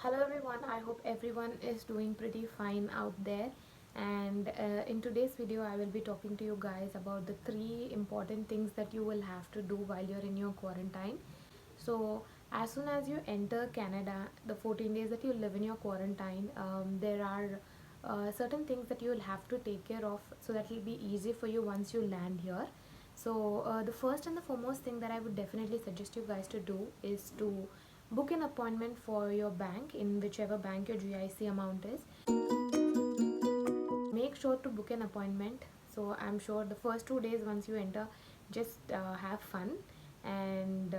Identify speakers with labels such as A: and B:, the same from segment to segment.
A: Hello everyone, I hope everyone is doing pretty fine out there. And in today's video, I will be talking to you guys about the three important things that you will have to do while you're in your quarantine. So, as soon as you enter Canada, the 14 days that you live in your quarantine, there are certain things that you will have to take care of so that it will be easy for you once you land here. So, the first and the foremost thing that I would definitely suggest you guys to do is to book an appointment for your bank in whichever bank your GIC amount is. Make sure to book an appointment. So I'm sure the first 2 days once you enter, just have fun and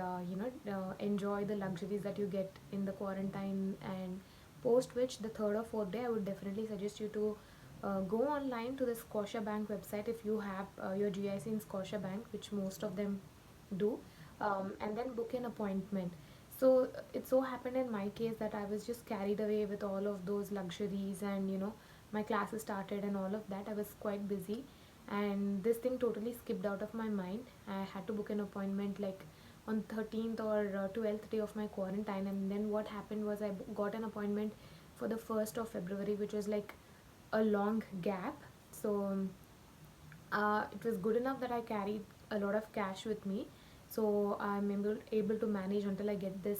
A: enjoy the luxuries that you get in the quarantine, and post which the third or fourth day I would definitely suggest you to go online to the Scotia Bank website if you have your GIC in Scotia Bank, which most of them do, and then book an appointment. So it so happened in my case that I was just carried away with all of those luxuries, and my classes started and all of that. I was quite busy, and this thing totally skipped out of my mind. I had to book an appointment like on 13th or 12th day of my quarantine, and then what happened was I got an appointment for the 1st of February, which was like a long gap. So it was good enough that I carried a lot of cash with me, so I'm able to manage until I get this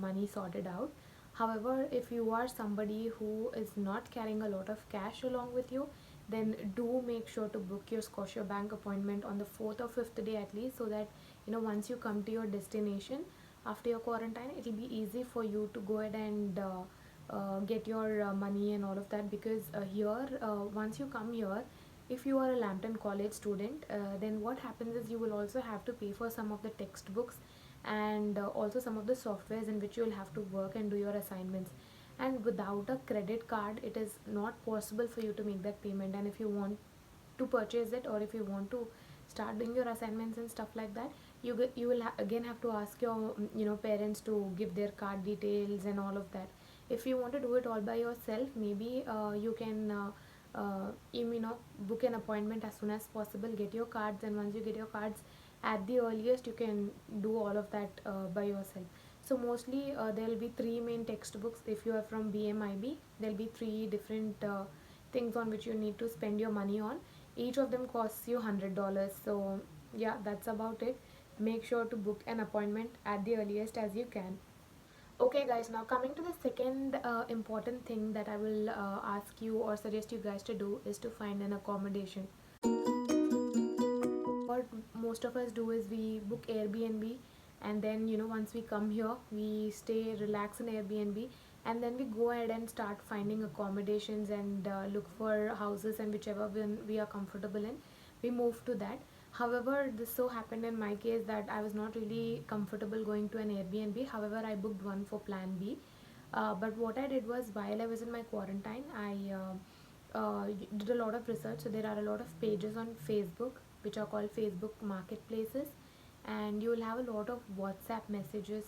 A: money sorted out. However, if you are somebody who is not carrying a lot of cash along with you, then do make sure to book your Scotia Bank appointment on the 4th or 5th day at least, so that once you come to your destination after your quarantine, it will be easy for you to go ahead and get your money and all of that. Because here, once you come here, if you are a Lambton college student, then what happens is you will also have to pay for some of the textbooks, and also some of the softwares in which you will have to work and do your assignments. And without a credit card, it is not possible for you to make that payment. And if you want to purchase it, or if you want to start doing your assignments and stuff like that, you will again have to ask your parents to give their card details and all of that. If you want to do it all by yourself, maybe you can book an appointment as soon as possible, get your cards, and once you get your cards, at the earliest you can do all of that by yourself. So mostly there will be three main textbooks. If you are from BMIB, there will be three different things on which you need to spend your money on. Each of them costs you $100. So yeah, that's about it. Make sure to book an appointment at the earliest as you can. Okay guys, now coming to the second important thing that I will ask you or suggest you guys to do is to find an accommodation. What most of us do is we book Airbnb, and then once we come here, we stay, relax in Airbnb, and then we go ahead and start finding accommodations and look for houses, and whichever one we are comfortable in, we move to that. However, this so happened in my case that I was not really comfortable going to an Airbnb. However, I booked one for plan B. But what I did was, while I was in my quarantine, I did a lot of research. So there are a lot of pages on Facebook which are called Facebook marketplaces, and you will have a lot of WhatsApp messages,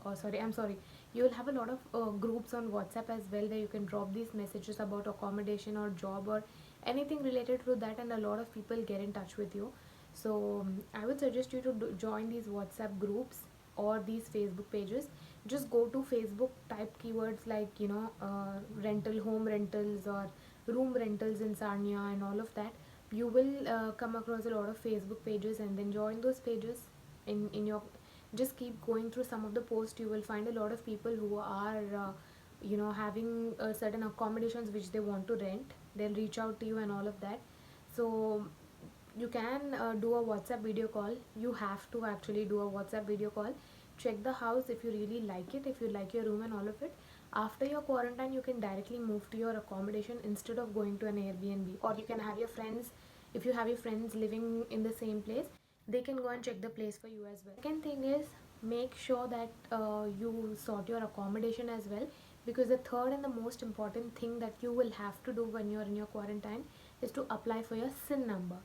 A: or sorry, I'm sorry, you will have a lot of groups on WhatsApp as well, where you can drop these messages about accommodation or job or anything related to that, and a lot of people get in touch with you. So I would suggest you to join these WhatsApp groups or these Facebook pages. Just go to Facebook, type keywords like rental, home rentals, or room rentals in Sarnia and all of that. You will come across a lot of Facebook pages, and then join those pages in your, just keep going through some of the posts. You will find a lot of people who are having certain accommodations which they want to rent. They'll reach out to you and all of that. So you can do a WhatsApp video call. You have to actually do a WhatsApp video call. Check the house if you really like it, if you like your room and all of it. After your quarantine, you can directly move to your accommodation instead of going to an Airbnb. Or you can have your friends, if you have your friends living in the same place, they can go and check the place for you as well. Second thing is, make sure that you sort your accommodation as well, because the third and the most important thing that you will have to do when you're in your quarantine is to apply for your SIN number.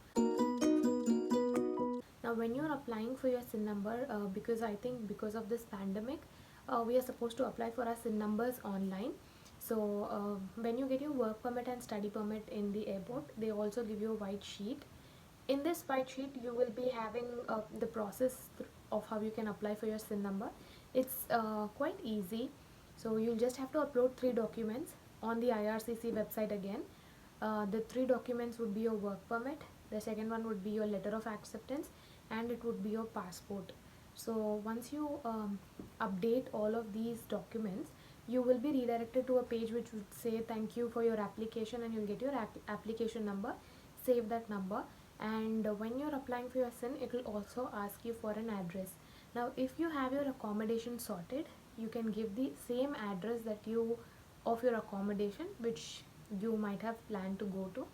A: Now when you're applying for your SIN number, because I think because of this pandemic, we are supposed to apply for our SIN numbers online. So when you get your work permit and study permit in the airport, they also give you a white sheet. In this white sheet, you will be having the process of how you can apply for your SIN number. It's quite easy. So you'll just have to upload 3 documents on the IRCC website again. The 3 documents would be your work permit, the second one would be your letter of acceptance, and it would be your passport. So once you update all of these documents, you will be redirected to a page which would say thank you for your application, and you'll get your application number. Save that number, and when you're applying for your SIN, it will also ask you for an address. Now if you have your accommodation sorted, you can give the same address that you of your accommodation which you might have planned to go to,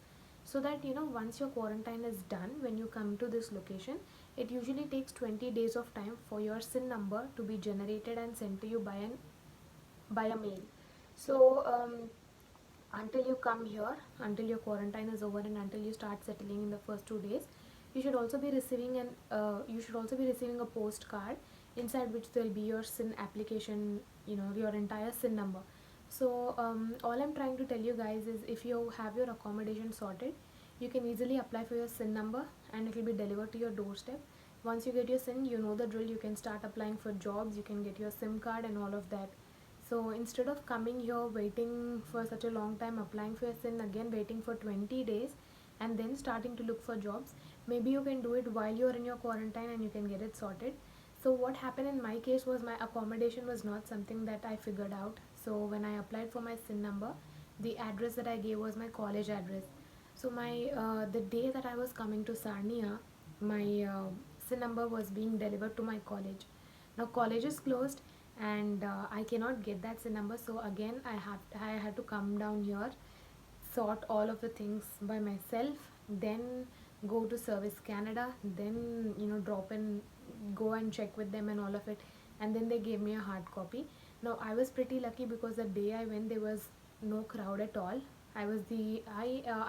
A: so that once your quarantine is done, when you come to this location, it usually takes 20 days of time for your SIN number to be generated and sent to you by a mail. So until you come here, until your quarantine is over, and until you start settling in the first 2 days, you should also be receiving a postcard, inside which there will be your SIN application, your entire SIN number. So all I'm trying to tell you guys is, if you have your accommodation sorted, you can easily apply for your SIN number and it will be delivered to your doorstep. Once you get your SIN, you know the drill, you can start applying for jobs, you can get your SIM card and all of that. So instead of coming here waiting for such a long time, applying for your SIN, again waiting for 20 days and then starting to look for jobs, maybe you can do it while you're in your quarantine and you can get it sorted. So what happened in my case was, my accommodation was not something that I figured out. So when I applied for my SIN number, the address that I gave was my college address. So my the day that I was coming to Sarnia, my SIN number was being delivered to my college. Now college is closed, and I cannot get that SIN number. So again I had to come down here, sort all of the things by myself, then go to Service Canada, then drop in, go and check with them and all of it, and then they gave me a hard copy. Now I was pretty lucky because the day I went, there was no crowd at all. I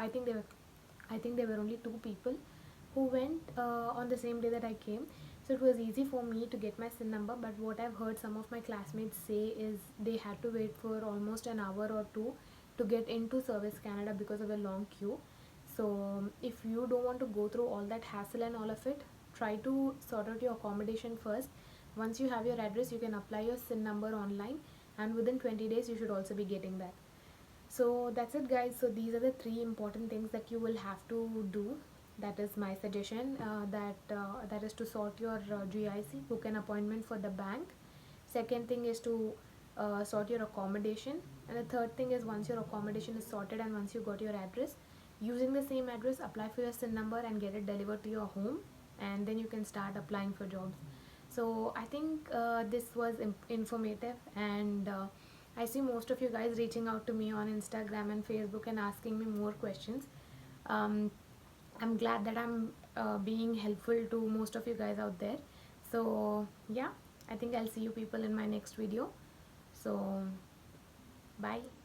A: think there were only 2 people who went on the same day that I came. So it was easy for me to get my SIN number. But what I've heard some of my classmates say is, they had to wait for almost an hour or two to get into Service Canada because of the long queue. So if you don't want to go through all that hassle and all of it, try to sort out your accommodation first. Once you have your address, you can apply your SIN number online, and within 20 days you should also be getting that. So that's it guys. So these are the 3 important things that you will have to do. That is my suggestion, that is to sort your GIC, book an appointment for the bank. Second thing is to sort your accommodation, and the third thing is, once your accommodation is sorted and once you got your address, using the same address, apply for your SIN number and get it delivered to your home, and then you can start applying for jobs. So I think this was informative, and I see most of you guys reaching out to me on Instagram and Facebook and asking me more questions. I'm glad that I'm being helpful to most of you guys out there. So yeah, I think I'll see you people in my next video. So bye.